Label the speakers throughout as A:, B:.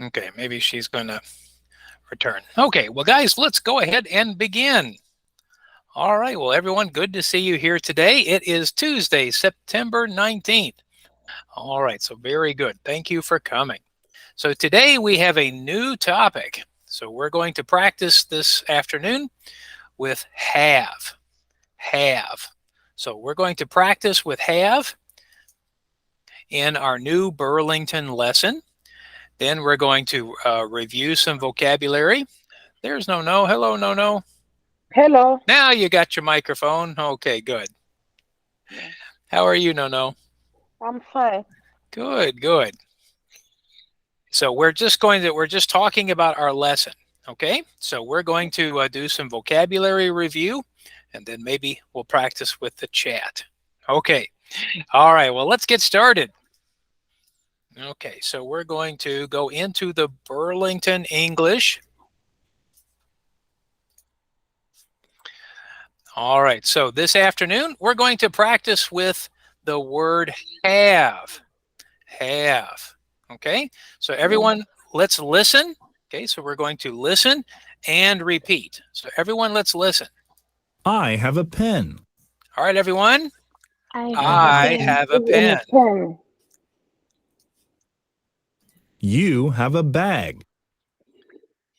A: Okay, maybe she's going to return. Okay, well, guys, let's go ahead and begin. All right, well, everyone, good to see you here today. It is Tuesday, September 19th. All right, so very good. Thank you for coming. So today we have a new topic. So we're going to practice this afternoon with have. Have. So we're going to practice with have in our new Burlington lesson. Then we're going to review some vocabulary. There's No. Hello, No.
B: Hello.
A: Now you got your microphone. Okay, good. How are you, No?
B: I'm fine.
A: Good, good. So we're just talking about our lesson. Okay, so we're going to do some vocabulary review, and then maybe we'll practice with the chat. Okay, all right, well, let's get started. Okay, so we're going to go into the Burlington English. All right, so this afternoon, we're going to practice with the word have. Have. Okay, so everyone, let's listen. Okay, so we're going to listen and repeat. So everyone, let's listen.
C: I have a pen.
A: All right, everyone.
B: I
A: have a pen.
C: You have a bag.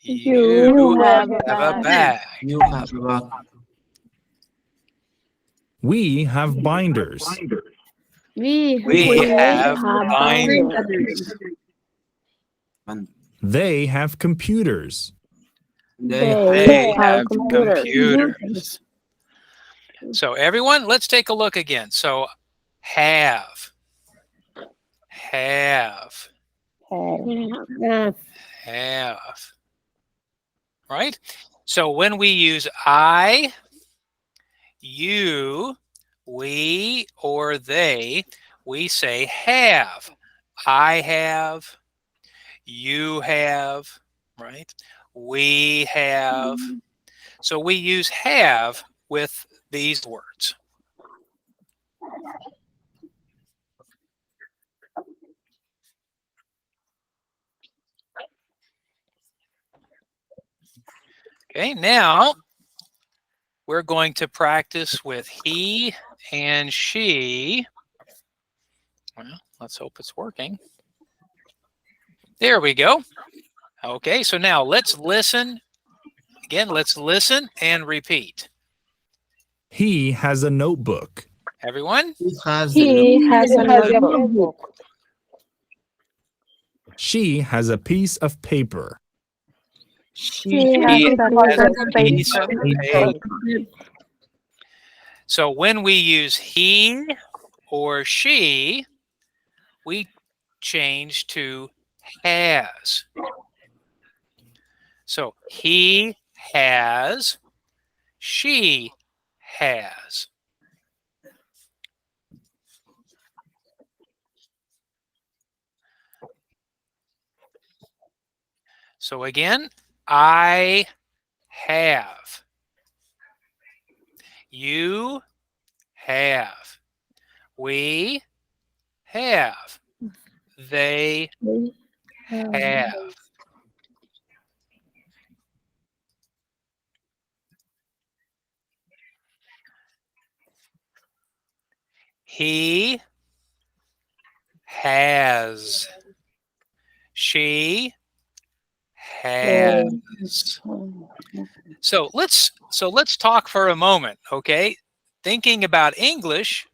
A: You have a bag.
D: You have a bag.
C: We have binders.
A: We have binders.
C: They have computers.
A: They have computers. So everyone, let's take a look again. So have. Have. Right? So when we use I, you, we, or they, we say have. I have. You have. Right? We have. So we use have with these words. Okay, now we're going to practice with he and she. Well, let's hope it's working. There we go. Okay, so now let's listen. Again, let's listen and repeat.
C: He has a notebook.
A: Everyone?
D: He has
B: a notebook.
C: She has a piece of paper.
B: She has a
A: piece of
B: paper.
A: So when we use he or she, we change to has. So he has, she has. So again, I have. You have. We have. They have. He has. She has. So let's talk for a moment, okay? Thinking about English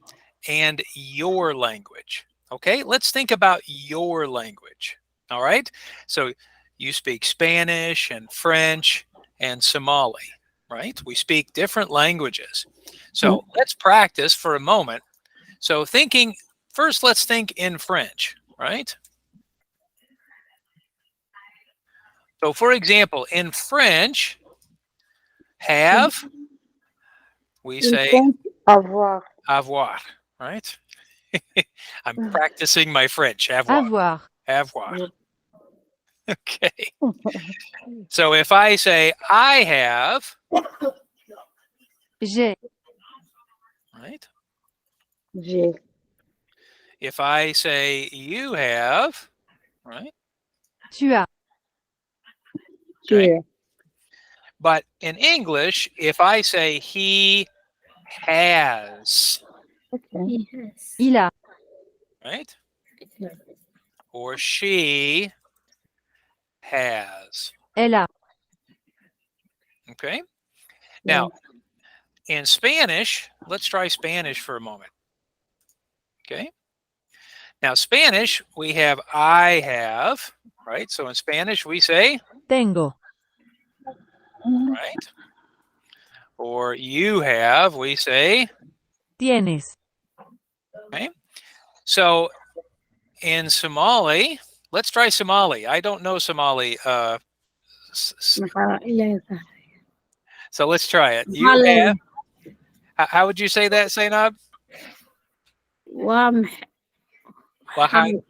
A: and your language. Okay, let's think about your language. All right, so you speak Spanish and French and Somali, right? We speak different languages. So let's practice for a moment. So first, let's think in French, right? So for example, in French, have, we say
B: Avoir.
A: avoir, right? I'm practicing my French. Avoir. Avoir. Okay. So if I say I have,
E: J'ai.
A: right?
B: J'ai.
A: If I say you have, right?
E: Tu as.
A: Okay.
B: Cheer.
A: But in English, if I say he has,
B: Okay.
D: Il a.
A: right? Or she has.
D: Elle a.
A: Okay. Now, in Spanish, let's try Spanish for a moment. Okay. Now, Spanish, we have I have, right? So in Spanish, we say,
D: Tengo.
A: right? Or you have, we say,
D: Tienes.
A: okay? So in Somali, let's try Somali. I don't know Somali. So let's try it. You have, how would you say that, Zainab? Lahai.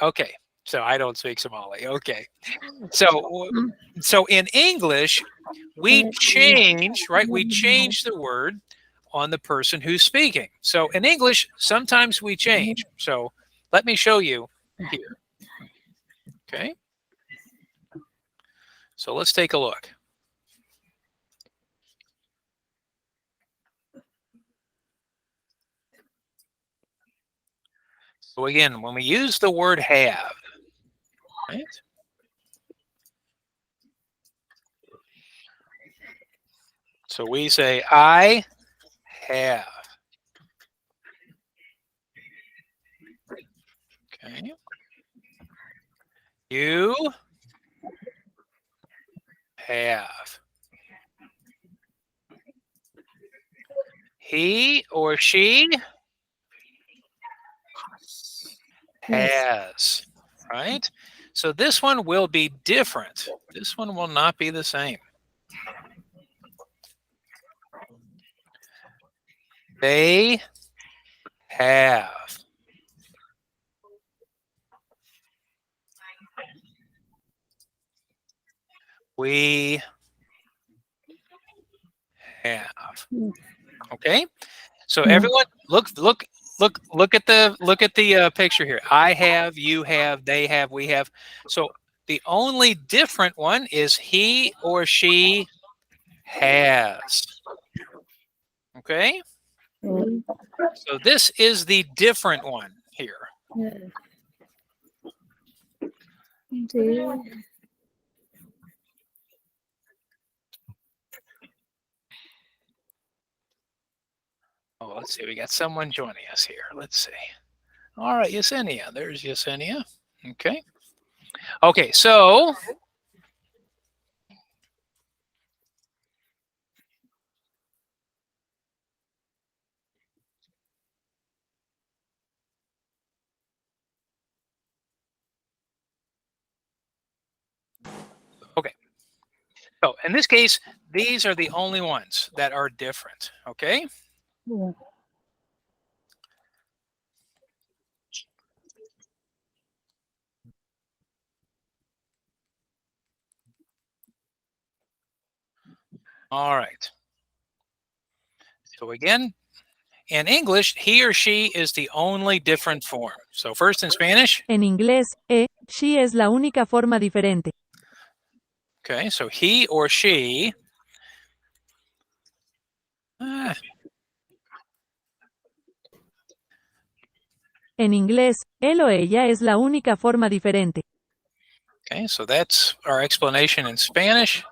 A: Okay. So I don't speak Somali. Okay. So in English, we change, right? We change the word on the person who's speaking. So in English, sometimes we change. So let me show you here. Okay. So let's take a look. So again, when we use the word have, right? So we say, I have. Okay. You have. He or she has, right? So this one will be different. This one will not be the same. They have. We have. Okay. So everyone, look at the picture here. I have, you have, they have, we have. So the only different one is he or she has. Okay. So this is the different one here. Oh, let's see. We got someone joining us here. Let's see. All right, Yesenia. There's Yesenia. Okay. Okay, so okay. So in this case, these are the only ones that are different. Okay. All right. So again, in English, he or she is the only different form. So first in Spanish.
D: En inglés, she es la única forma diferente.
A: Okay, so he or she.
D: En inglés, él o ella es la única forma diferente.
A: Okay, so that's our explanation in Spanish.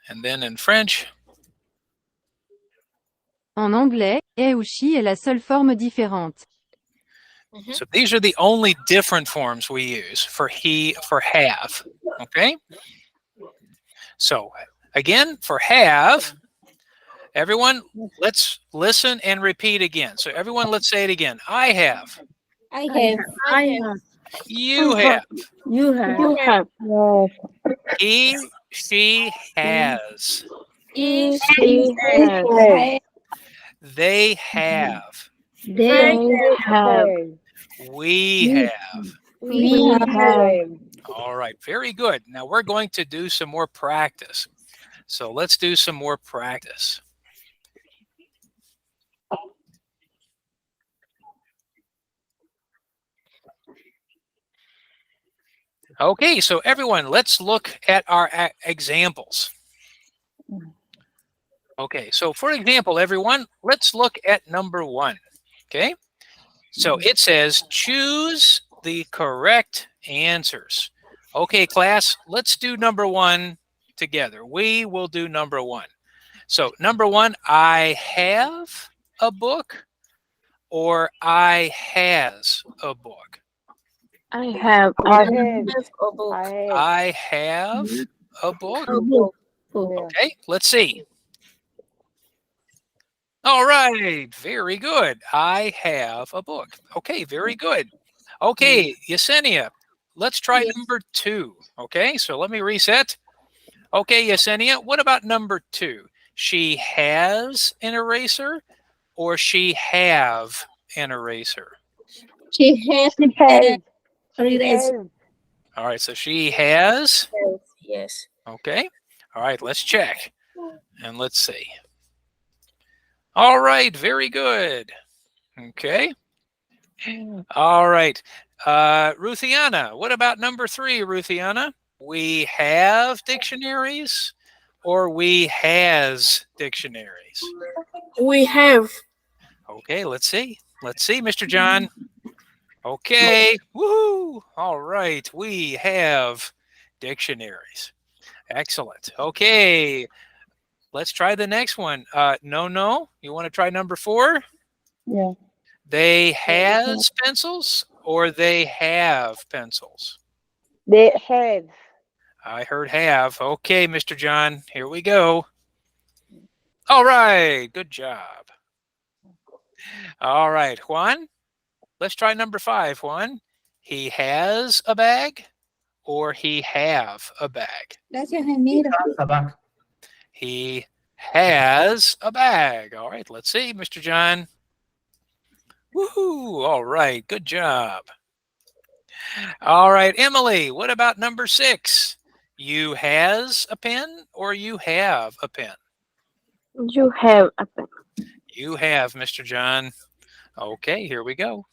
A: And then in French.
E: En anglais, he ou she est la seule forme différente.
A: So these are the only different forms we use for have. Okay. So again, for have, everyone, let's listen and repeat again. So everyone, let's say it again. I have.
F: I have.
A: You have.
F: You have.
A: He, she has.
F: He,
B: She
F: has.
A: They have.
F: They have.
A: We have.
F: We have.
A: All right, very good. Now we're going to do some more practice. So let's do some more practice. Okay, so everyone, let's look at our examples. Okay, so for example, everyone, let's look at number 1. Okay, so it says choose the correct answers. Okay, class, let's do number 1 together. We will do number 1. So number 1, I have a book or I has a book.
F: I have
B: I
F: a
B: have.
F: book.
B: I have.
A: I have a book.
F: A book.
B: Yeah.
A: Okay, let's see. All right, very good. I have a book. Okay, very good. Okay, Yesenia, let's try
F: Yes.
A: number 2. Okay, so let me reset. Okay, Yesenia, what about number 2? She has an eraser or she have an eraser?
F: She has
B: She has.
F: a
B: She
F: eraser.
B: has.
A: All right, so she has.
F: Yes.
A: Okay, all right, let's check and let's see. All right, very good. Okay. All right. Ruthiana, what about number 3, Ruthiana? We have dictionaries or we has dictionaries?
F: We have.
A: Okay, let's see. Let's see, Mr. John. Okay. Woohoo. All right. We have dictionaries. Excellent. Okay. Let's try the next one. No. You want to try number 4?
B: Yeah.
A: They has pencils or they have pencils?
B: They have.
A: I heard have. Okay, Mr. John, here we go. All right, good job. All right, Juan, let's try number 5, Juan. He has a bag or he have a bag?
F: Gracias, Emira.
A: He has a bag. All right, let's see, Mr. John. Woohoo, all right, good job. All right, Emily, what about number 6? You has a pen or you have a pen?
F: You have a pen.
A: You have, Mr. John. Okay, here we go.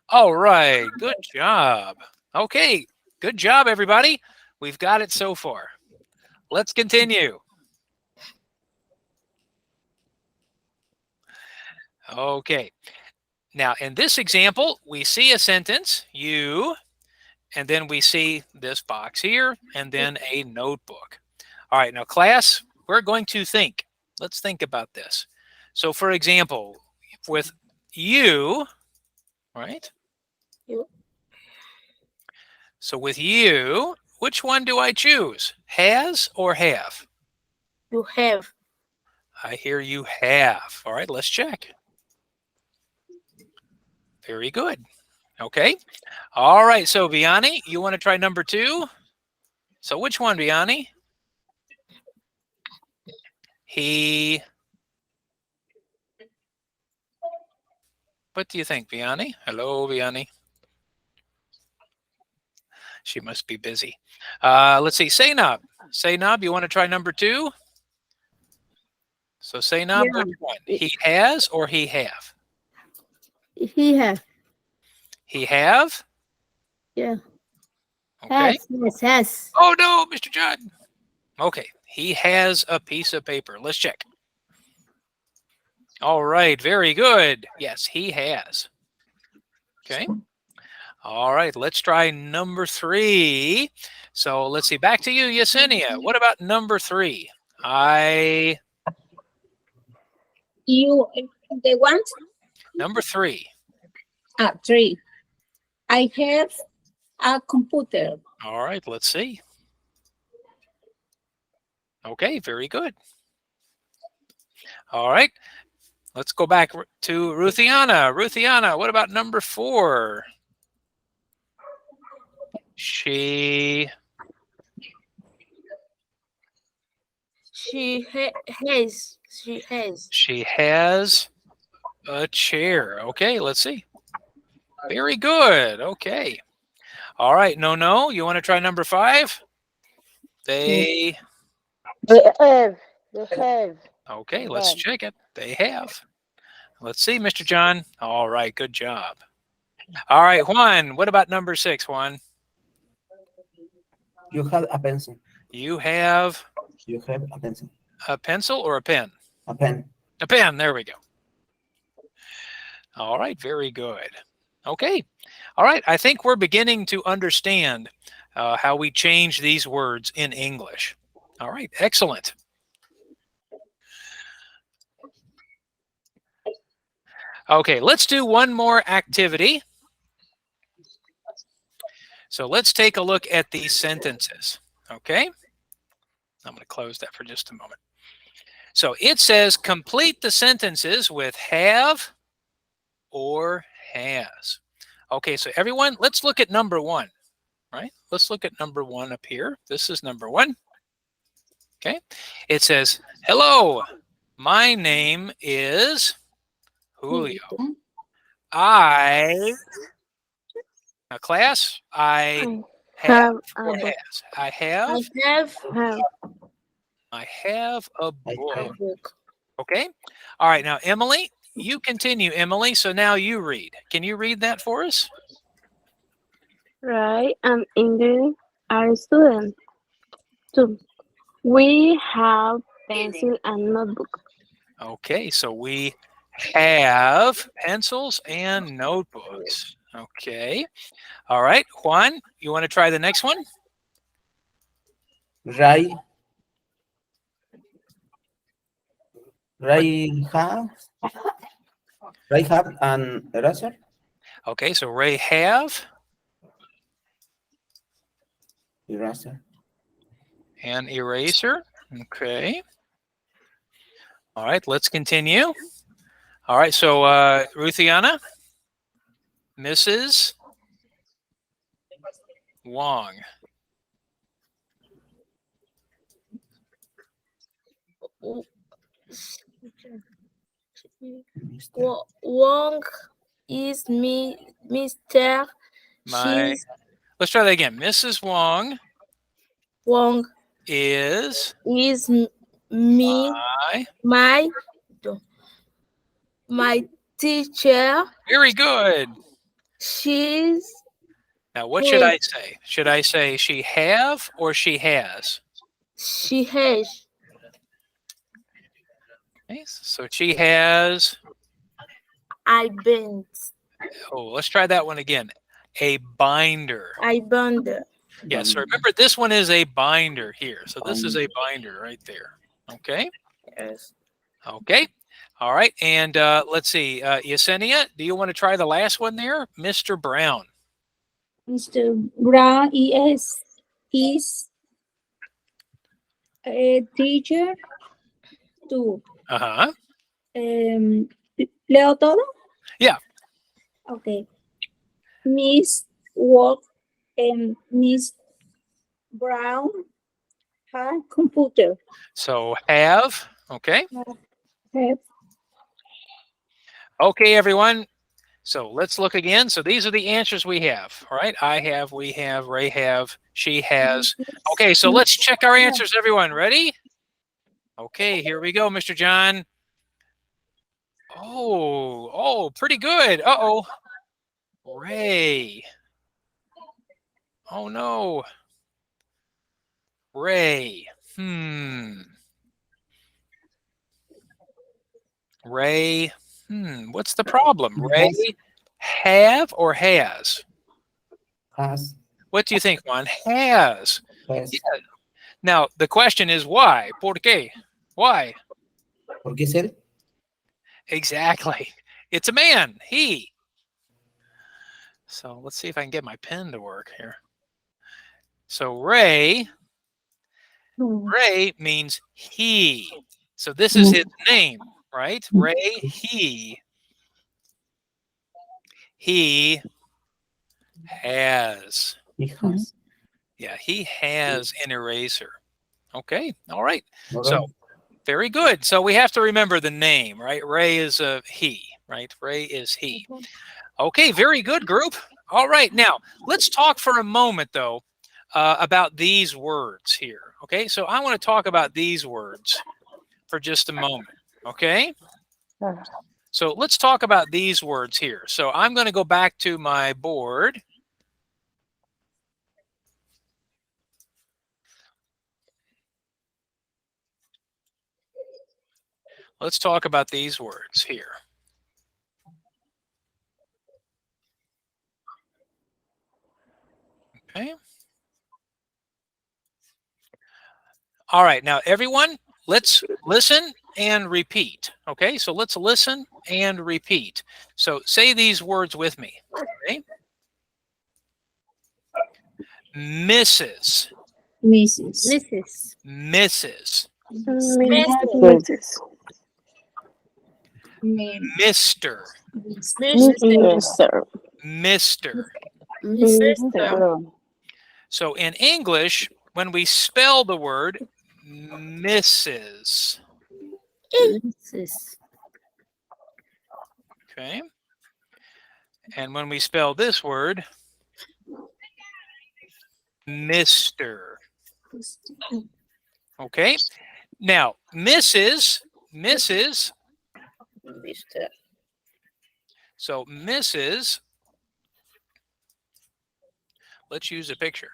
A: All right, good job. Okay, good job, everybody. We've got it so far. Let's continue. Okay, now in this example, we see a sentence, you, and then we see this box here, and then a notebook. All right, now class, we're going to think. Let's think about this. So for example, with you, right?
F: You.
A: So with you, which one do I choose? Has or have?
F: You have.
A: I hear you have. All right, let's check. Very good. Okay. All right, so Vianney, you want to try number 2? So which one, Vianney? He. What do you think, Vianney? Hello, Vianney. She must be busy. Let's see, Zainab. Zainab, you want to try number 2? So Zainab,
F: Yeah.
A: which one? He has or he have?
F: He has.
A: He have?
F: Yeah.
A: Okay.
F: Has.
A: Oh no, Mr. John. Okay, he has a piece of paper. Let's check. All right, very good. Yes, he has. Okay. All right, let's try number 3. So let's see, back to you, Yesenia. What about number 3?
F: You, the one?
A: Number 3.
F: 3. I have a computer.
A: All right, let's see. Okay, very good. All right, let's go back to Ruthiana. Ruthiana, what about number 4? She
F: has.
A: She has a chair. Okay, let's see. Very good. Okay. All right. No. You want to try number 5? They.
B: They have. They have.
A: Okay, let's check it. They have. Let's see, Mr. John. All right. Good job. All right, Juan. What about number 6, Juan?
G: You have a pencil.
A: You have
G: You have a pencil.
A: a pencil or a pen?
G: A pen.
A: A pen. There we go. All right. Very good. Okay. All right. I think we're beginning to understand how we change these words in English. All right. Excellent. Okay. Let's do one more activity. So let's take a look at these sentences. Okay. I'm going to close that for just a moment. So it says complete the sentences with have or has. Okay, so everyone, let's look at number one, right? Let's look at number one up here. This is number one. Okay, it says, hello, my name is Julio. Now class, I have or has. I have a book. Okay. All right. Now, Emily, you continue, Emily. So now you read. Can you read that for us?
B: Right, and Ingrid are students too. We have pencil and notebook.
A: Okay. So we have pencils and notebooks. Okay. All right. Juan, you want to try the next one?
G: Ray have an eraser.
A: Okay. So Ray have
G: Eraser.
A: an eraser. Okay. All right. Let's continue. All right. So Ruthiana, Mrs. Wong.
F: Wong is Mr.
A: Let's try that again. Mrs. Wong
F: Wong
A: is
F: me my teacher.
A: very good.
F: She's
A: Now, what should I say? Should I say she have or she has?
F: she has
A: Okay, so she has.
F: I bend.
A: Oh, let's try that one again. A binder.
F: I bond.
A: Yeah, so remember this one is a binder here. So this is a binder right there. Okay.
F: Yes.
A: Okay. All right. And let's see. Yesenia, do you want to try the last one there? Mr. Brown.
F: Mr. Brown is a teacher too.
A: Uh-huh.
F: Leo todo?
A: Yeah.
F: Okay. Miss Walk and Miss Brown have computer.
A: So have. Okay.
F: Have
A: Okay, everyone. So let's look again. So these are the answers we have. All right. I have, we have, Ray have, she has. Okay, so let's check our answers, everyone. Ready? Okay, here we go, Mr. John. Oh, pretty good. Uh-oh. Ray. Oh, no. Ray. Ray. What's the problem? Ray have or has?
G: Has.
A: What do you think, Juan? Has.
G: Has.
A: Yeah. Now, the question is why? ¿Por qué? Why?
G: ¿Por qué es él?
A: Exactly. It's a man. He. So let's see if I can get my pen to work here. So Ray means he. So this is his name, right? Ray, he. He has.
G: He has.
A: Yeah, he has an eraser. Okay. All right.
G: Okay.
A: So very good. So we have to remember the name, right? Ray is a he, right? Ray is he. Okay, very good, group. All right, now let's talk for a moment, though, about these words here. Okay, so I want to talk about these words for just a moment. Okay, so let's talk about these words here. So I'm going to go back to my board. let's talk about these words here. Okay. All right, now everyone, let's listen and repeat. Okay, so let's listen and repeat. So say these words with me. Okay. Mrs.
F: Mrs.
B: Mrs.
A: Mrs.
B: Mrs.
A: Mr.
B: Mr.
A: Mr.
B: Mr.
A: So in English, when we spell the word Mrs.
B: Mrs.
A: Okay. And when we spell this word Mr. Okay. Now, Mrs. So Mrs. Let's use a picture.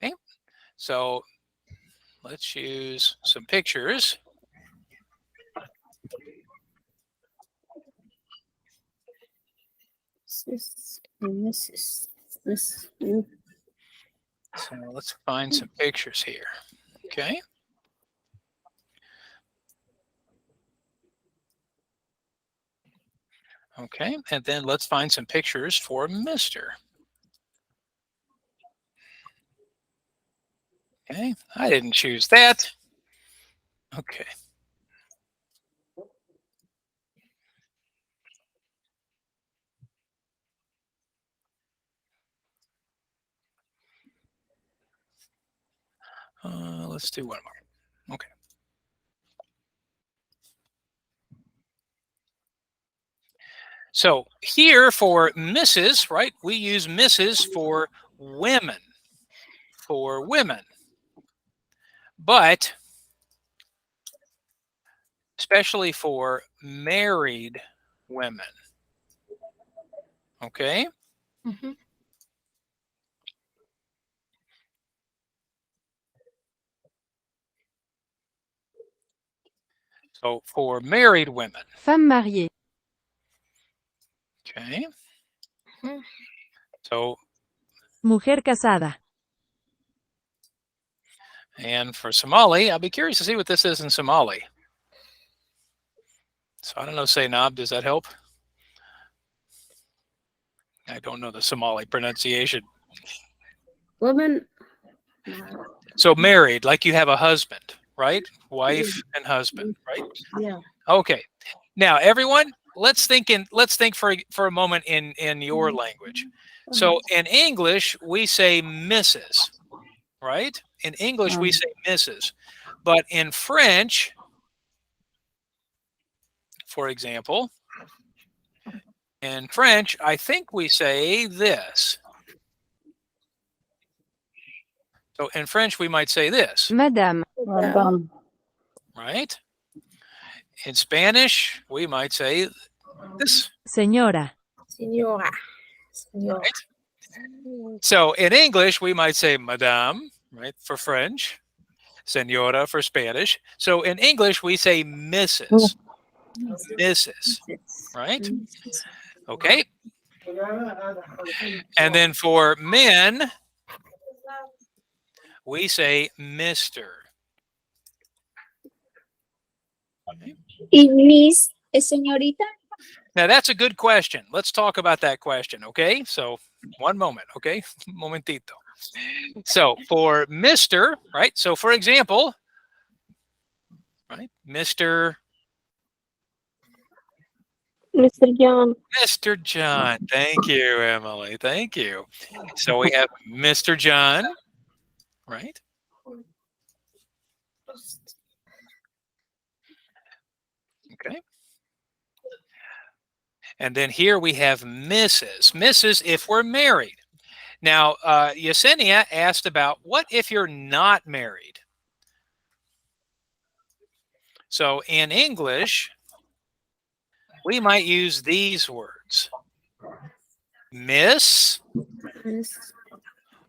A: Okay. So let's use some pictures. So let's find some pictures here. Okay. Okay, and then let's find some pictures for Mr. Okay, I didn't choose that. Okay. Let's do one more. Okay. So here for Mrs., right, we use Mrs. for women. For women. But especially for married women. Okay?
B: Mm-hmm.
A: So for married women.
E: Femme mariée.
A: Okay. So,
D: Mujer casada.
A: and for Somali, I'll be curious to see what this is in Somali. So I don't know, Zainab, does that help? I don't know the Somali pronunciation.
B: Woman.
A: So married, like you have a husband, right? Wife and husband, right?
B: Yeah.
A: Okay. Now, everyone, let's think for a moment in your language. So in English, we say Mrs., right? In English, we say Mrs. But in French, for example, in French, I think we say this. So in French, we might say this,
E: Madame.
B: Madame.
A: right? In Spanish, we might say this.
D: Señora.
B: Señora. Señora.
A: Right? So in English, we might say madame, right, for French, senora for Spanish. So in English, we say Mrs. Mrs. Right? Okay. And then for men, we say Mr. Okay.
F: ¿Y Miss es señorita?
A: Now that's a good question. Let's talk about that question, okay? So one moment, okay? Momentito. So for Mr., right? So for example, right? Mr.
B: John.
A: Mr. John. Thank you, Emily. Thank you. So we have Mr. John, right? Okay. And then here we have Mrs. Mrs. if we're married. Now, Yesenia asked about what if you're not married? So in English, we might use these words. Miss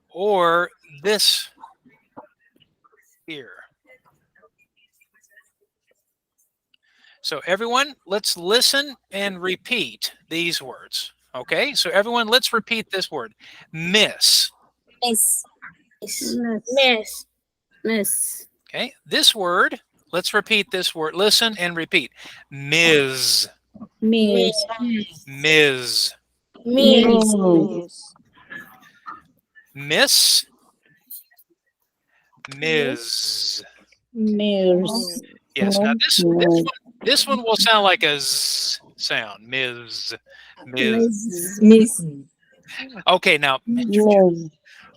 A: or this here? So everyone, let's listen and repeat these words. Okay, so everyone, let's repeat this word. Miss.
F: Miss.
B: Miss. Miss.
A: Okay, this word, let's repeat this word. Listen and repeat. Ms.
F: Miss.
A: Ms.
B: Miss.
A: Miss. Ms.
F: Miss.
A: Yes, now this one will sound like a z sound. Ms. Ms.
F: Miss.
A: Okay, now,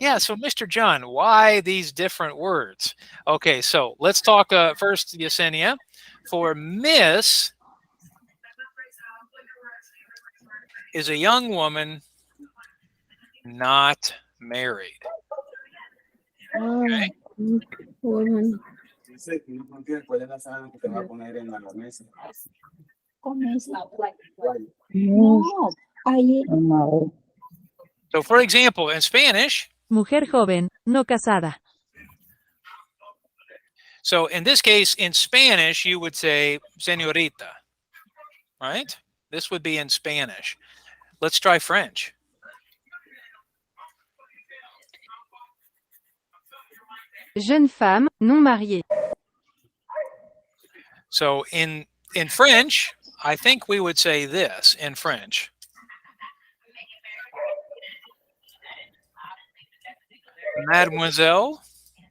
A: yeah, so Mr. John, why these different words? Okay, so let's talk first, Yesenia. For Miss is a young woman not married. Okay.
B: Woman.
F: No.
A: So, for example, in Spanish,
D: Mujer joven, no casada.
A: so in this case, in Spanish, you would say señorita, right? This would be in Spanish. Let's try French.
E: Jeune femme, non mariée.
A: So in French, I think we would say this in French. Mademoiselle.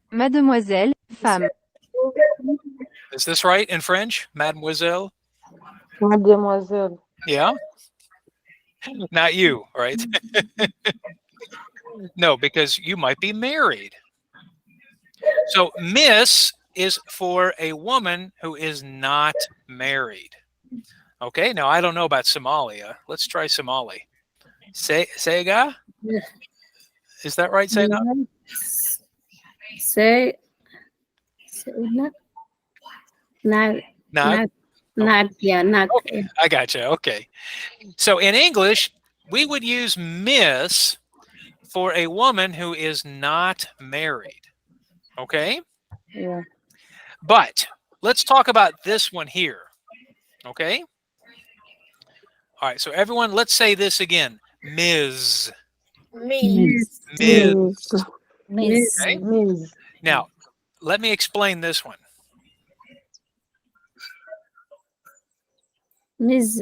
E: Mademoiselle, femme.
A: Is this right in French? Mademoiselle?
B: Mademoiselle.
A: Yeah? Not you, right? No, because you might be married. So Miss is for a woman who is not married. Okay, now I don't know about Somalia. Let's try Somali. Sega? Is that right, Sega?
B: Say. Not. Yeah, not.
A: Okay, I got you. Okay. So in English, we would use Miss for a woman who is not married. Okay?
B: Yeah.
A: But let's talk about this one here. Okay? All right, so everyone, let's say this again. Ms.
F: Miss.
A: Ms.
F: Miss.
A: Okay? Now, let me explain this one.
B: Miss.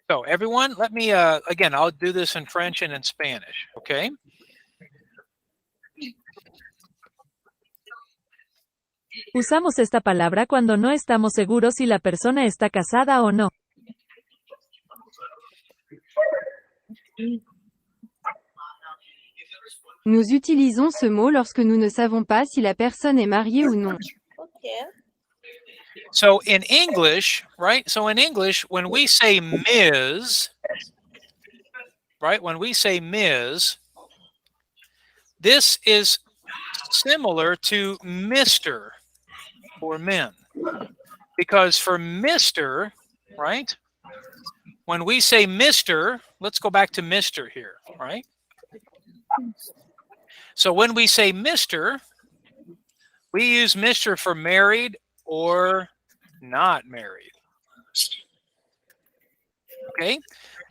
A: So everyone, let me, again, I'll do this in French and in Spanish, okay?
D: Usamos esta palabra cuando no estamos seguros si la persona está casada o no.
E: Nous utilisons ce mot lorsque nous ne savons pas si la personne est mariée ou non.
A: So in English, right? So in English, when we say Ms., right? When we say Ms., this is similar to Mr. for men. Because for Mr., right? When we say Mr., let's go back to Mr. here, right? So when we say Mr., we use Mr. for married or not married. Okay?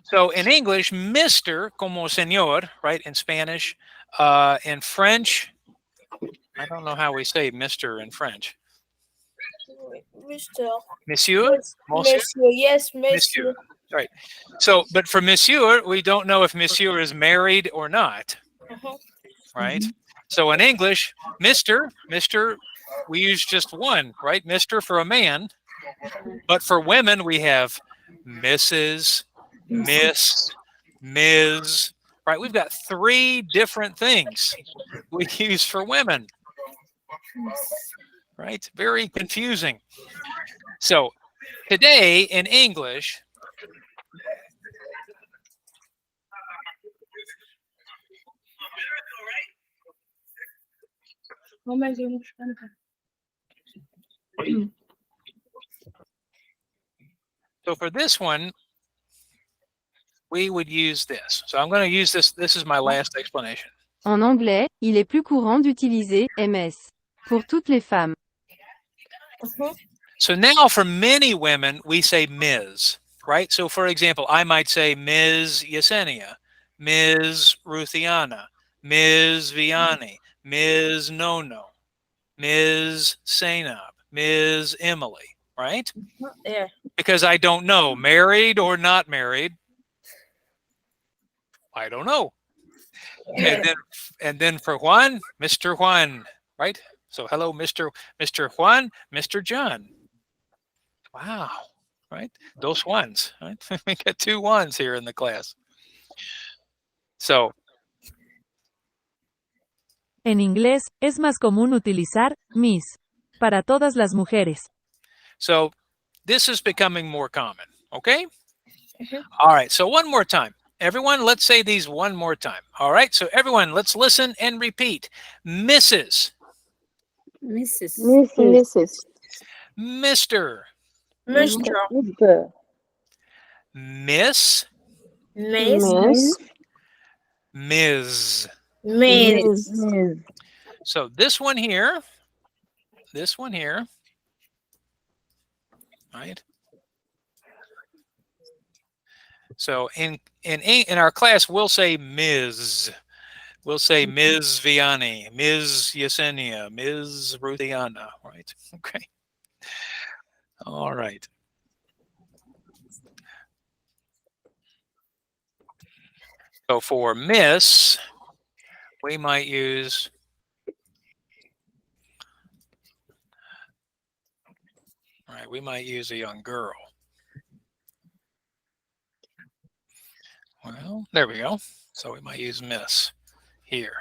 A: So in English, Mr. como señor, right? In Spanish. In French, I don't know how we say Mr. in French.
H: Monsieur.
A: Monsieur?
H: Monsieur, yes, monsieur.
A: Monsieur. Right. So, but for Monsieur, we don't know if Monsieur is married or not. Right? So in English, Mr., we use just one, right? Mr. for a man. But for women, we have Mrs., Miss, Ms. Right? We've got three different things we use for women. Right? Very confusing. So today in English, So for this one, we would use this. So I'm going to use this. This is my last explanation.
E: En anglais, il est plus courant d'utiliser MS pour toutes les femmes.
A: So now for many women, we say Ms., right? So for example, I might say Ms. Yesenia, Ms. Ruthiana, Ms. Vianney, Ms. Nono, Ms. Sainab, Ms. Emily, right?
H: Yeah.
A: Because I don't know, married or not married. I don't know. And then for Juan, Mr. Juan, right? So hello, Mr. Juan, Mr. John. Wow, right? Those ones, right? We got 2 ones here in the class. So
D: En inglés, es más común utilizar Miss para todas las mujeres.
A: So this is becoming more common, okay? All right, so one more time. Everyone, let's say these one more time. All right, so everyone, let's listen and repeat. Mrs.
F: Mrs.
B: Mrs.
A: Mr.
F: Mr.
A: Miss.
B: Miss.
A: Ms.
F: Ms.
A: So this one here, right? So in our class, we'll say Ms. We'll say Ms. Vianney, Ms. Yesenia, Ms. Ruthiana, right? Okay. All right. So for Miss, we might use a young girl. Well, there we go. So we might use Miss here.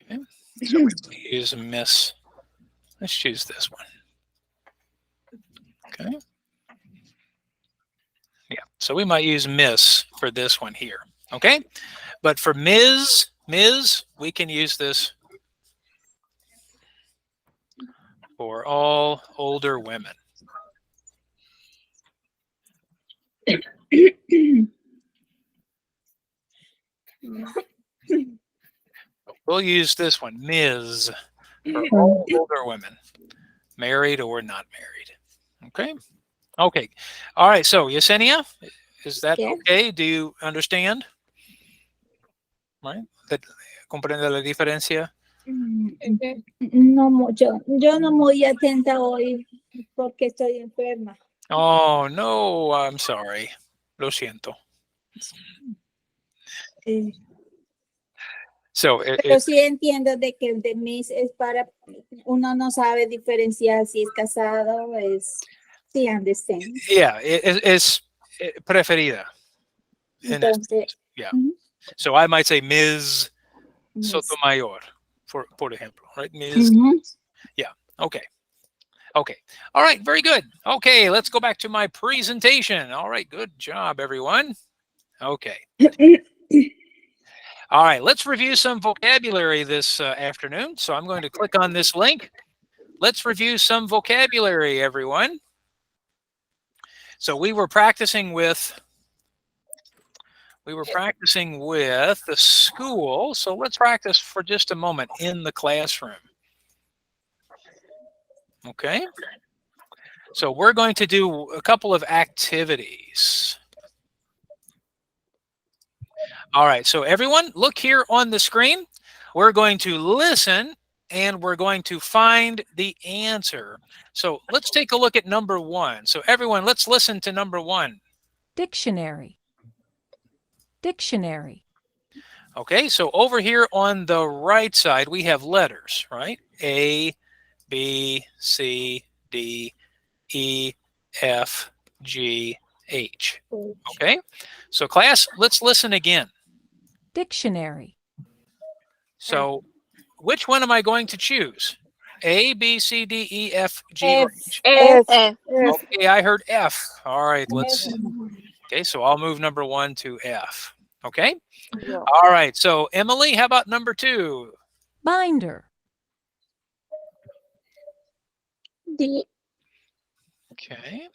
A: Okay. So we use a Miss. Let's choose this one. Okay. Yeah. So we might use Miss for this one here. Okay. But for Ms., we can use this for all older women. We'll use this one, Ms., for all older women, married or not married. Okay. Okay. All right. So Yesenia, is that okay? Do you understand? Right? That comprende la diferencia?
F: No mucho. Yo no muy atenta hoy porque estoy enferma.
A: Oh, no, I'm sorry. Lo siento. So
F: Pero sí entiendo de que el de Miss es para, uno no sabe diferenciar si es casado o es, sí, understand.
A: yeah, es preferida.
F: Entonces,
A: Yeah. So I might say Ms. Sotomayor, por ejemplo, right? Ms. Yeah. Okay. Okay. All right. Very good. Okay. Let's go back to my presentation. All right. Good job, everyone. Okay. All right. Let's review some vocabulary this afternoon. So I'm going to click on this link. Let's review some vocabulary, everyone. So we were practicing with the school. So let's practice for just a moment in the classroom. Okay. So we're going to do a couple of activities. All right. So everyone, look here on the screen. We're going to listen and we're going to find the answer. So let's take a look at number 1. So everyone, let's listen to number 1.
D: Dictionary. Dictionary.
A: Okay, so over here on the right side, we have letters, right? A, B, C, D, E, F, G, H. Okay, so class, let's listen again.
D: Dictionary.
A: So which one am I going to choose? A, B, C, D, E, F, G, or H?
B: F.
A: Okay, I heard F. All right, let's, okay, so I'll move number 1 to F. Okay.
B: Yeah.
A: All right. So Emily, how about number 2?
D: Binder.
B: D.
A: Okay.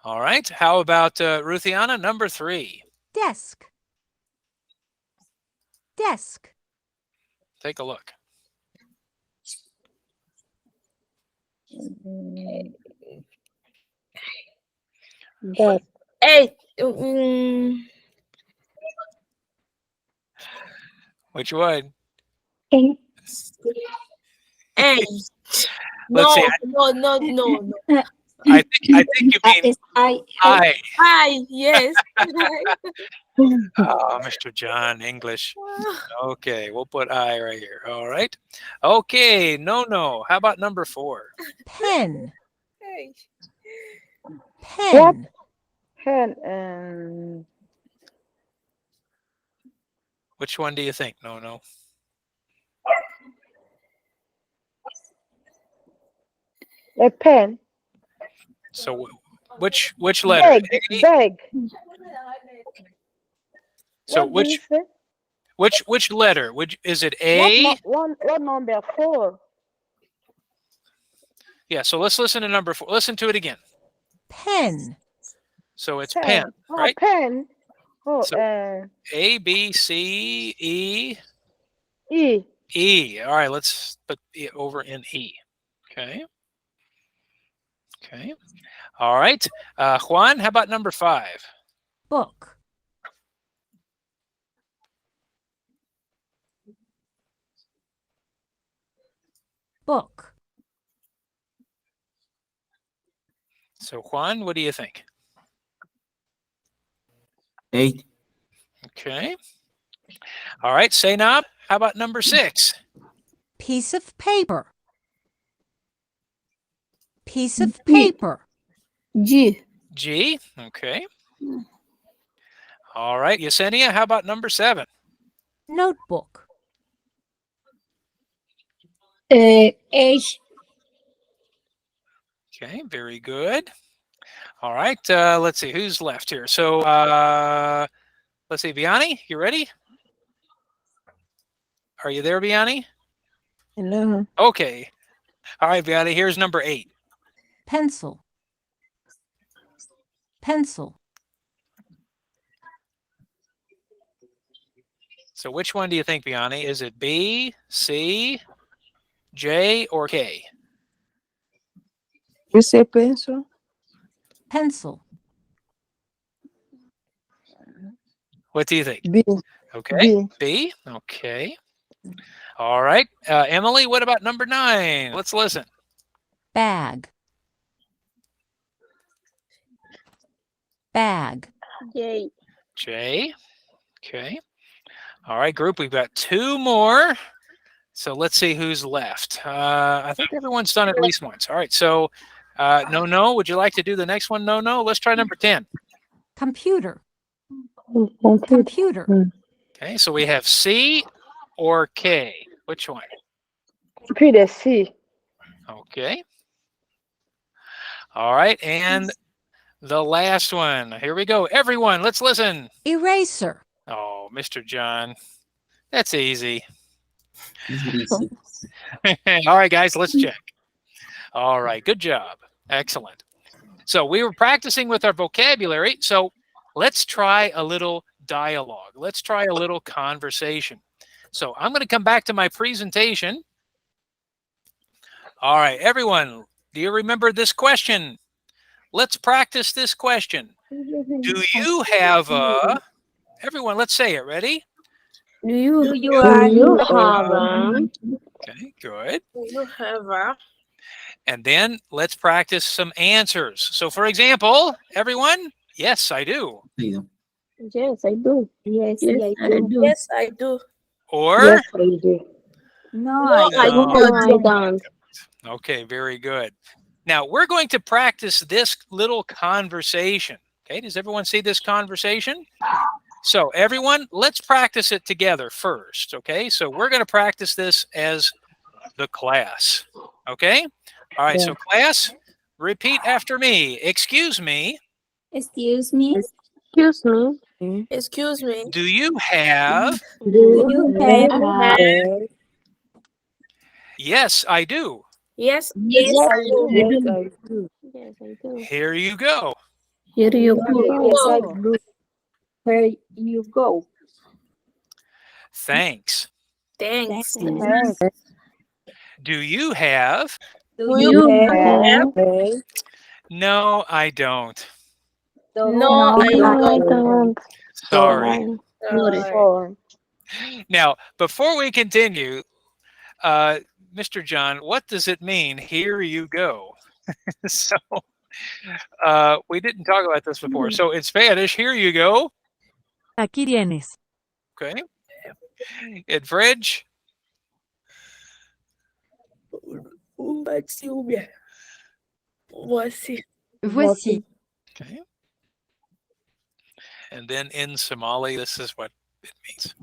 A: All right. How about Ruthiana, number 3?
D: Desk. Desk.
A: Take a look.
B: Desk.
H: Hey,
A: Which one?
B: N.
H: hey.
A: Let's see.
H: No.
A: I think you mean
F: It's I.
A: I.
H: Hi, yes.
A: Oh, Mr. John, English. Okay, we'll put I right here. All right. Okay, no. How about number 4?
D: Pen.
H: Hey.
D: Pen.
B: Pen.
A: Which one do you think? No.
B: A pen.
A: So which letter? A?
B: Bag.
A: So which letter? Is it A?
B: What number 4?
A: Yeah, so let's listen to number 4. Listen to it again.
D: Pen.
A: So it's pen, right?
B: Pen. Oh,
A: So A, B, C, E.
B: E.
A: E. All right, let's put it over in E. Okay. All right. Juan, how about number 5?
D: Book. Book.
A: So Juan, what do you think?
G: 8.
A: Okay. All right, Zainab, how about number 6?
D: Piece of paper. Piece of paper.
F: G.
A: G. Okay. All right, Yesenia, how about number 7?
D: Notebook.
F: H.
A: Okay, very good. All right, let's see who's left here. So let's see, Vianney, you ready? Are you there, Vianney?
B: Hello.
A: Okay. All right, Vianney, here's number 8.
D: Pencil. Pencil.
A: So which one do you think, Vianney? Is it B, C, J, or K?
B: You say pencil?
D: Pencil.
A: What do you think?
B: B.
A: Okay, B. Okay. All right, Emily, what about number 9? Let's listen.
D: Bag. Bag.
B: J.
A: J. Okay. All right, group, we've got 2 more. So let's see who's left. I think everyone's done it at least once. All right, so no, would you like to do the next one? No. Let's try number 10.
D: Computer. Computer.
A: Okay, so we have C or K. Which one?
B: Computer. C.
A: Okay. All right, and the last one. Here we go. Everyone, let's listen.
D: Eraser.
A: Oh, Mr. John, that's easy. All right, guys, let's check. All right, good job. Excellent. So we were practicing with our vocabulary. So let's try a little dialogue. Let's try a little conversation. So I'm going to come back to my presentation. All right, everyone, do you remember this question? Let's practice this question. Do you have a... Everyone, let's say it. Ready?
F: Do you
B: have
A: Okay, good.
H: Do you have a...
A: And then let's practice some answers. So for example, everyone, yes, I do.
B: Yes, I do.
F: Yes, I do.
H: Yes, I do.
A: Or,
B: Yes, I do.
F: No,
H: No, I
A: No.
B: don't.
A: Okay, very good. Now we're going to practice this little conversation. Okay, does everyone see this conversation? So everyone, let's practice it together first. Okay, so we're going to practice this as the class. Okay, all right, so class, repeat after me. Excuse me.
F: Excuse me.
B: Excuse me.
H: Excuse me.
A: Do you have?
B: Do
F: You
B: have?
A: Yes, I do.
H: Yes,
F: Yes,
H: yes,
F: I
H: I do.
F: do.
B: Yes, I do.
A: Here you go.
F: Here you
B: go.
F: Yes, I do. Here you go.
A: Thanks.
H: Thanks.
B: Thanks.
A: Do you have?
H: Do you have?
A: No, I don't.
H: No, I
B: No, I
H: don't.
B: don't.
A: Sorry.
H: Sorry.
A: Now, before we continue, Mr. John, what does it mean? Here you go. So we didn't talk about this before. So in Spanish, here you go.
D: Aquí tienes.
A: Okay. In French,
H: Voici.
E: Voici.
A: okay. And then in Somali, this is what it means.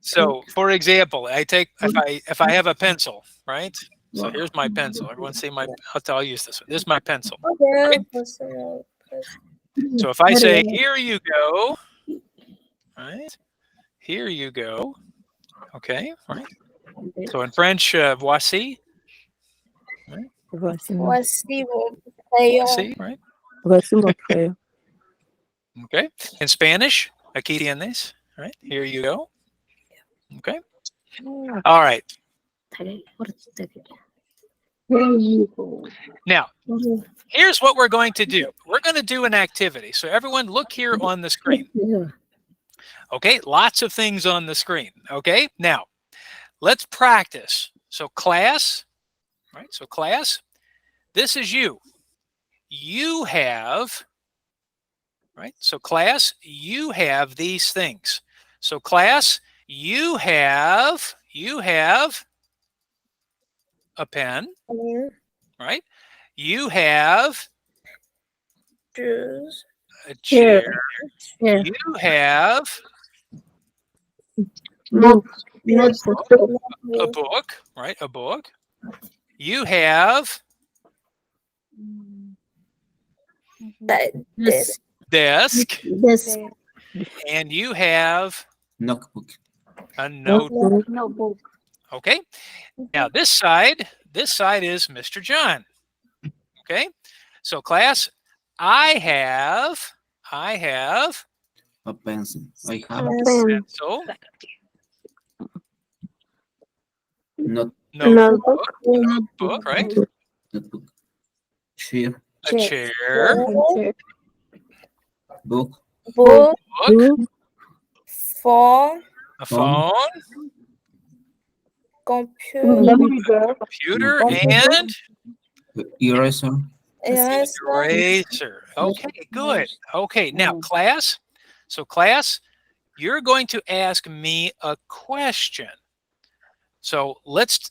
A: So, for example, if I have a pencil, right? So here's my pencil. Everyone see my? I'll use this one. This is my pencil.
H: Okay.
A: So if I say, "Here you go," right? Here you go. Okay, right. So in French, voici. Right?
H: Voici mon crayon.
A: Voici, right? Okay. In Spanish, aquí tienes. Right? Here you go. Okay. All right.
B: Here you go.
A: Now, here's what we're going to do. We're going to do an activity. So everyone look here on the screen. Okay, lots of things on the screen. Okay, now let's practice. So class, right? So class, this is you. You have, right? So class, you have these things. So class, you have a pen, right? You have
H: Shoes.
A: a chair.
F: Chair.
A: You have
B: Book.
A: a book, right? A book. You have
H: This.
A: desk,
F: This
A: and you have
G: Notebook.
A: a notebook.
B: Notebook.
A: Okay. Now this side is Mr. John. Okay. So class, I have
G: A pencil. I have
B: Pen.
A: pencil,
B: Notebook.
A: notebook, right?
G: notebook. Chair.
A: A chair,
G: Book.
H: Book. Phone.
A: a phone,
H: Computer.
A: and
G: Eraser.
A: eraser. Okay, good. Okay, now class. So class, you're going to ask me a question. So let's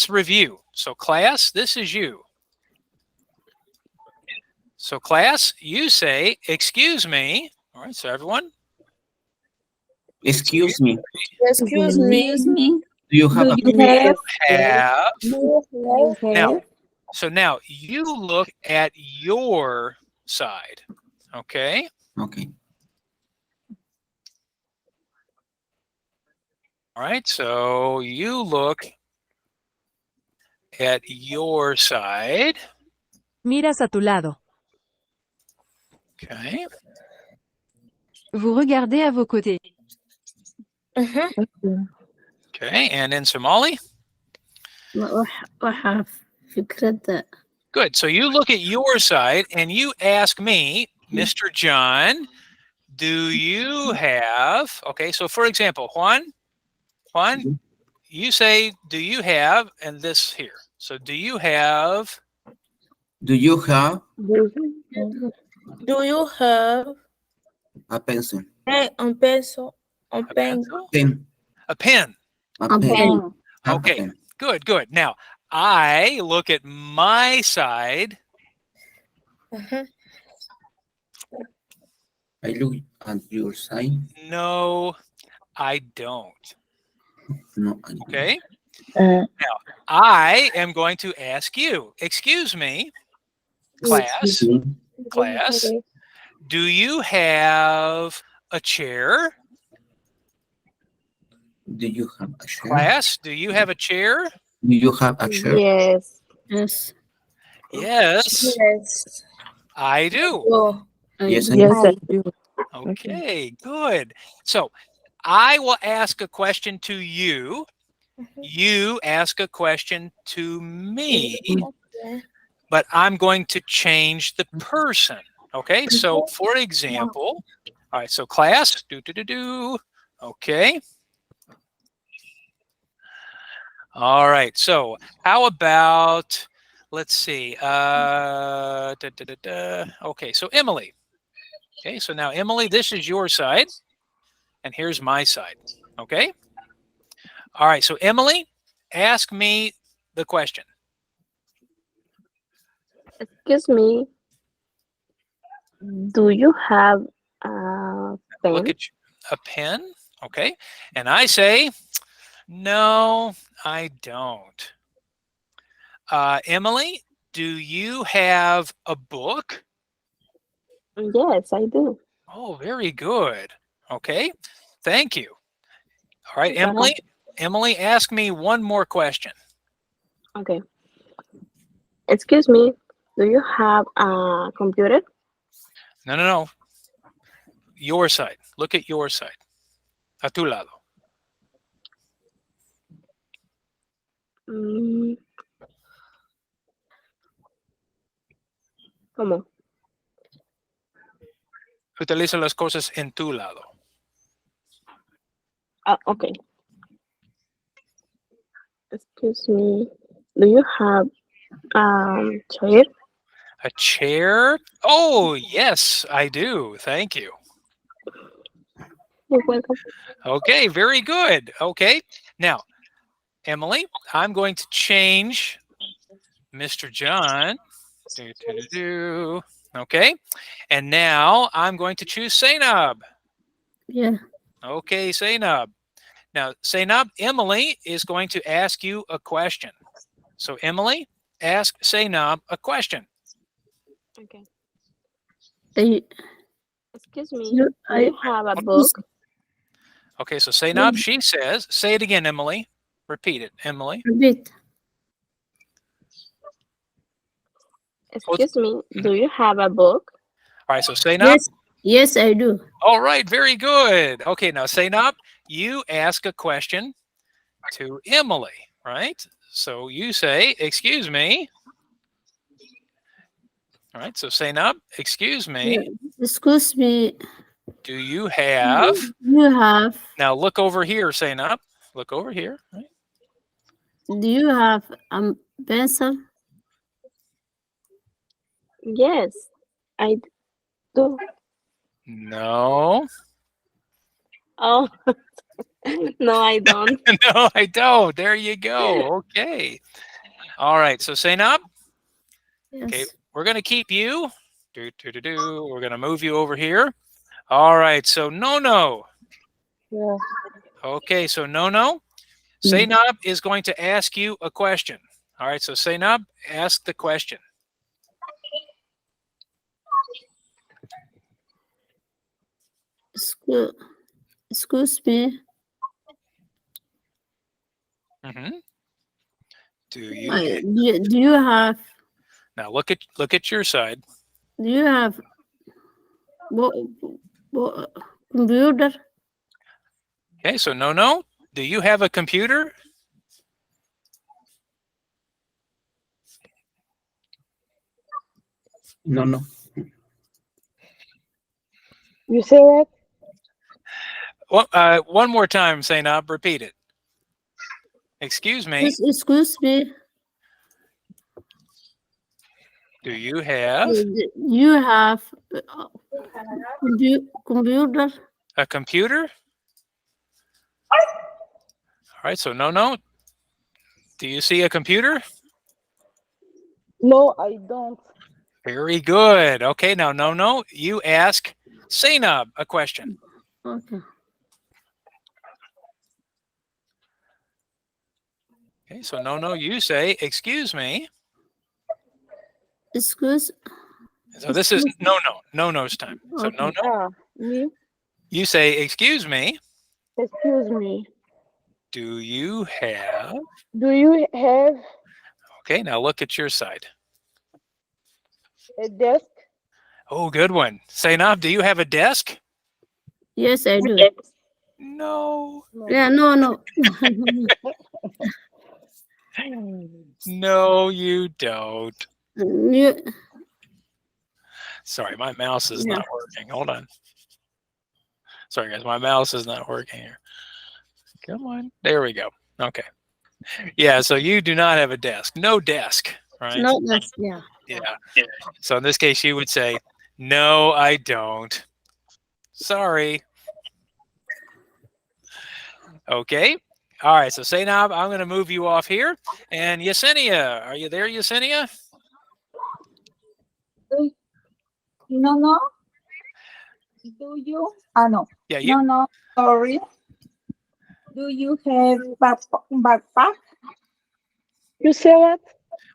A: review. So class, this is you. So class, you say, "Excuse me." All right, so everyone,
G: Excuse me.
H: Excuse me.
F: me.
G: Do you have a
A: have.
H: You have.
A: Now, so now you look at your side. Okay.
G: Okay.
A: All right. So you look at your side.
D: Miras a tu lado.
A: Okay.
E: Vous regardez à vos côtés.
A: Okay. And in Somali? Good. So you look at your side and you ask me, Mr. John, do you have, okay, so for example, Juan, you say, do you have, and this here. So do you have?
G: Do you have
H: Do you have
G: a pencil?
H: un peso? Un
A: A
H: pen.
A: pencil?
G: Pen.
A: A pen.
G: A
F: A
G: pen.
F: pen.
G: Have a
A: Okay.
G: pen.
A: Good. Now, I look at my side.
G: I look at your side.
A: No, I don't.
G: No, I don't.
A: Okay. Now, I am going to ask you, excuse me, Class,
G: Me.
A: class, do you have a chair?
G: Do you have a chair?
A: Class, do you have a chair?
G: Do you have a chair?
B: Yes.
H: Yes.
A: Yes,
H: Yes.
A: I do.
H: Oh,
G: Yes, I
B: Yes, I do.
A: Okay, good. So I will ask a question to you. You ask a question to me,
H: okay.
A: but I'm going to change the person. Okay, so for example, all right, so class, do. Okay. All right, so how about, let's see, okay, so Emily. Okay, so now Emily, this is your side, and here's my side. Okay. All right, so Emily, ask me the question.
B: Excuse me. Do you have a
A: Look
B: pen?
A: at a pen. Okay. And I say, no, I don't. Emily, do you have a book?
B: Yes, I do.
A: Oh, very good. Okay. Thank you. All right,
B: Welcome.
A: Emily, ask me one more question.
B: Okay. Excuse me. Do you have a computer?
A: No. Your side. Look at your side. A tu lado.
B: Mm, ¿Cómo?
A: Utiliza las cosas en tu lado.
B: Ah, okay. Excuse me. Do you have chair?
A: A chair? Oh, yes, I do. Thank you.
B: You're welcome.
A: Okay, very good. Okay. Now, Emily, I'm going to change Mr. John. Okay. And now I'm going to choose Zainab.
H: Yeah.
A: Okay, Zainab. Now, Zainab, Emily is going to ask you a question. So, Emily, ask Zainab a question.
B: Okay.
H: I,
B: Excuse me.
H: you,
B: Do you have a book?
A: Okay, so Zainab, she says, say it again, Emily. Repeat it, Emily.
H: repeat.
B: Excuse me. Do you have a book?
A: All right, so Zainab.
H: Yes, I do.
A: All right, very good. Okay, now Zainab, you ask a question to Emily, right? So you say, excuse me. All right, so Zainab, excuse me.
H: Excuse me.
A: Do you have?
H: You have.
A: Now look over here, Zainab. Look over here. Right?
H: Do you have pencil?
B: Yes, I do.
A: No.
B: Oh, no, I don't.
A: No, I don't. There you go. Okay. All right, so Zainab,
H: Yes.
A: okay, we're going to keep you. We're going to move you over here. All right, so no.
H: Yeah.
A: Okay, so no. Zainab is going to ask you a question. All right, so Zainab, ask the question.
H: Excuse me.
A: Mm-hmm. Do you
H: Do you have?
A: now look at your side?
H: Do you have computer?
A: Okay, so no. Do you have a computer?
G: No.
H: You say that?
A: Well, one more time, Zainab. Repeat it. Excuse me.
H: Excuse me.
A: Do you have
H: You have computer?
A: a computer? All right, so no. Do you see a computer?
H: No, I don't.
A: Very good. Okay, now no. You ask Zainab a question.
H: Okay.
A: Okay, so no. You say, excuse me.
H: Excuse.
A: So this is no-no's time. So
H: Okay.
A: no.
B: Me?
A: You say, excuse me,
B: Excuse me.
A: do you have?
B: Do you have
A: Okay, now look at your side.
B: a desk?
A: Oh, good one. Zainab, do you have a desk?
H: Yes, I do.
A: No.
H: Yeah, no.
A: No, you don't.
H: You,
A: Sorry, my mouse is
H: yeah.
A: not working. Hold on. Sorry, guys, my mouse is not working here. Come on. There we go. Okay. Yeah, so you do not have a desk. No desk, right?
H: No, that's, yeah.
A: Yeah. So in this case, you would say, no, I don't. Sorry. Okay. All right. So Zainab, I'm going to move you off here. And Yesenia, are you there, Yesenia?
F: No. Do you? No.
A: Yeah, you.
F: No. Sorry. Do you have backpack?
B: You say what?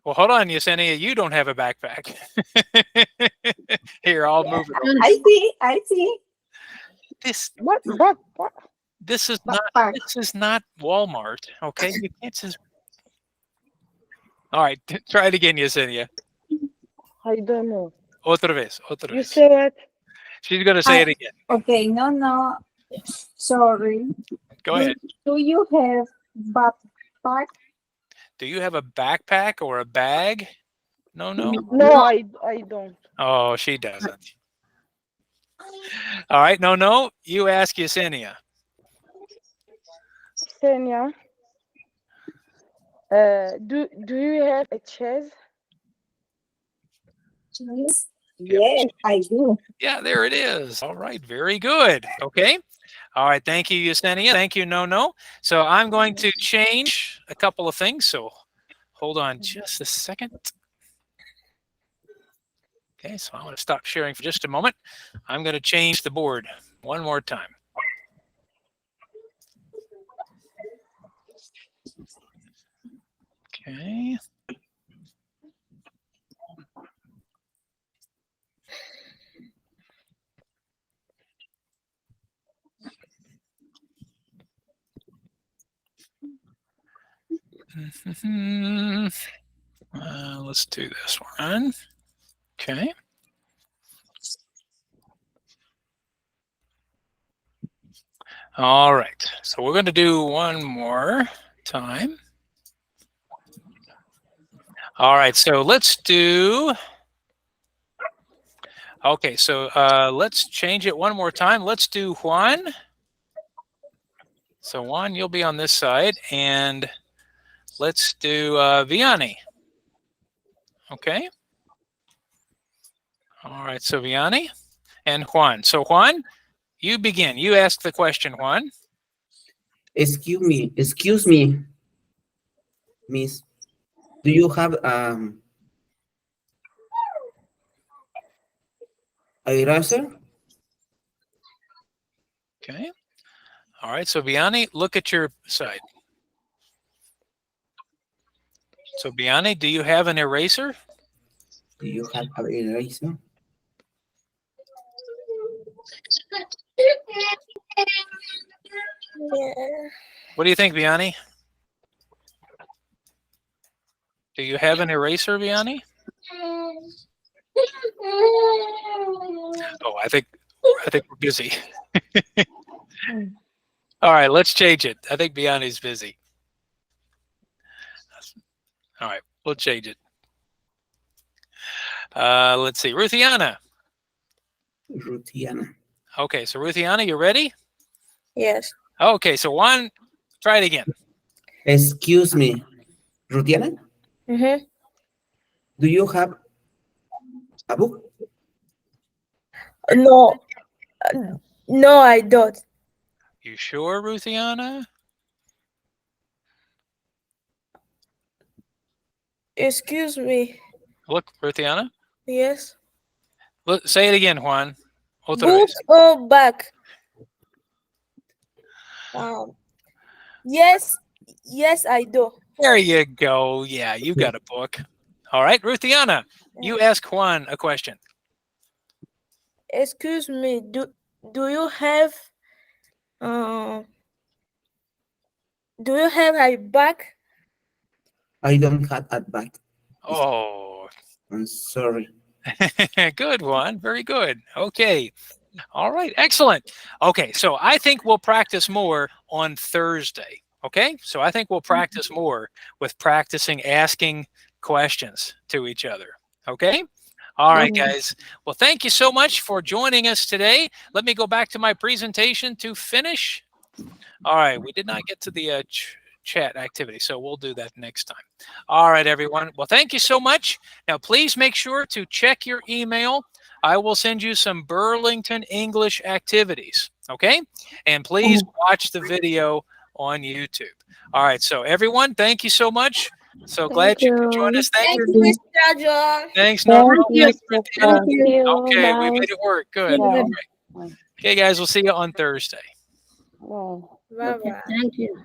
A: Well, hold on, Yesenia. You don't have a backpack. Here, I'll move it over.
F: I see.
A: This
B: What?
A: this is not
F: Backpack.
A: this is not Walmart. Okay, you can't just. All right, try it again, Yesenia.
B: I don't know.
A: Otra vez.
B: You say what?
A: She's going to say it again.
F: Okay, no. Sorry.
A: Go ahead.
F: Do you have backpack?
A: Do you have a backpack or a bag? No.
B: No, I don't.
A: Oh, she doesn't. All right, no. You ask Yesenia.
B: Senya, do you have a chair?
F: Yes, I do.
A: Yeah, there it is. All right, very good. Okay. All right, thank you, Yesenia. Thank you, no. So I'm going to change a couple of things. So hold on just a second. Okay, so I'm going to stop sharing for just a moment. I'm going to change the board one more time. Okay. Let's do this one. Okay. All right. So we're going to do one more time. All right. So let's do. Okay. So let's change it one more time. Let's do Juan. So Juan, you'll be on this side, and let's do Vianney. Okay. All right. So Vianney and Juan. So Juan, you begin. You ask the question, Juan.
G: Excuse me, miss. Do you have a eraser?
A: Okay. All right. So Vianney, look at your side. So Vianney, do you have an eraser?
G: Do you have an eraser?
A: What do you think, Vianney? Do you have an eraser, Vianney? Oh, I think we're busy. All right, let's change it. I think Vianney's busy. All right, we'll change it. Let's see, Ruthiana.
G: Ruthiana.
A: Okay, so Ruthiana, you ready?
I: Yes.
A: Okay, so Juan, try it again.
G: Excuse me, Ruthiana.
I: Mm-hmm.
G: Do you have a book?
I: No. No, I don't.
A: You sure, Ruthiana?
I: Excuse me.
A: Look, Ruthiana.
I: Yes.
A: Look, say it again, Juan. Otra
I: Book
A: vez.
I: or back? Yes. Yes, I do.
A: There you go. Yeah, you got a book. All right, Ruthiana, You ask Juan a question.
I: Excuse me. Do you have a bag?
G: I don't have a bag.
A: Oh,
G: I'm sorry.
A: good one. Very good. Okay. All right. Excellent. Okay. So I think we'll practice more on Thursday. Okay. So I think we'll practice more with practicing asking questions to each other. Okay. All right, guys. Well, thank you so much for joining us today. Let me go back to my presentation to finish. All right. We did not get to the chat activity, so we'll do that next time. All right, everyone. Well, thank you so much. Now, please make sure to check your email. I will send you some Burlington English activities, okay? And please watch the video on YouTube. All right, so everyone, thank you so much. So glad you could join us. Thank
I: Thank
A: you.
I: you, Mr. John.
A: Thanks, Norma. Thanks,
B: Thank
A: Christina.
B: you.
A: Okay, we
B: Bye.
A: made it work. Good. All right. Okay, guys, we'll see you on Thursday.
I: Bye-bye.
H: Thank you.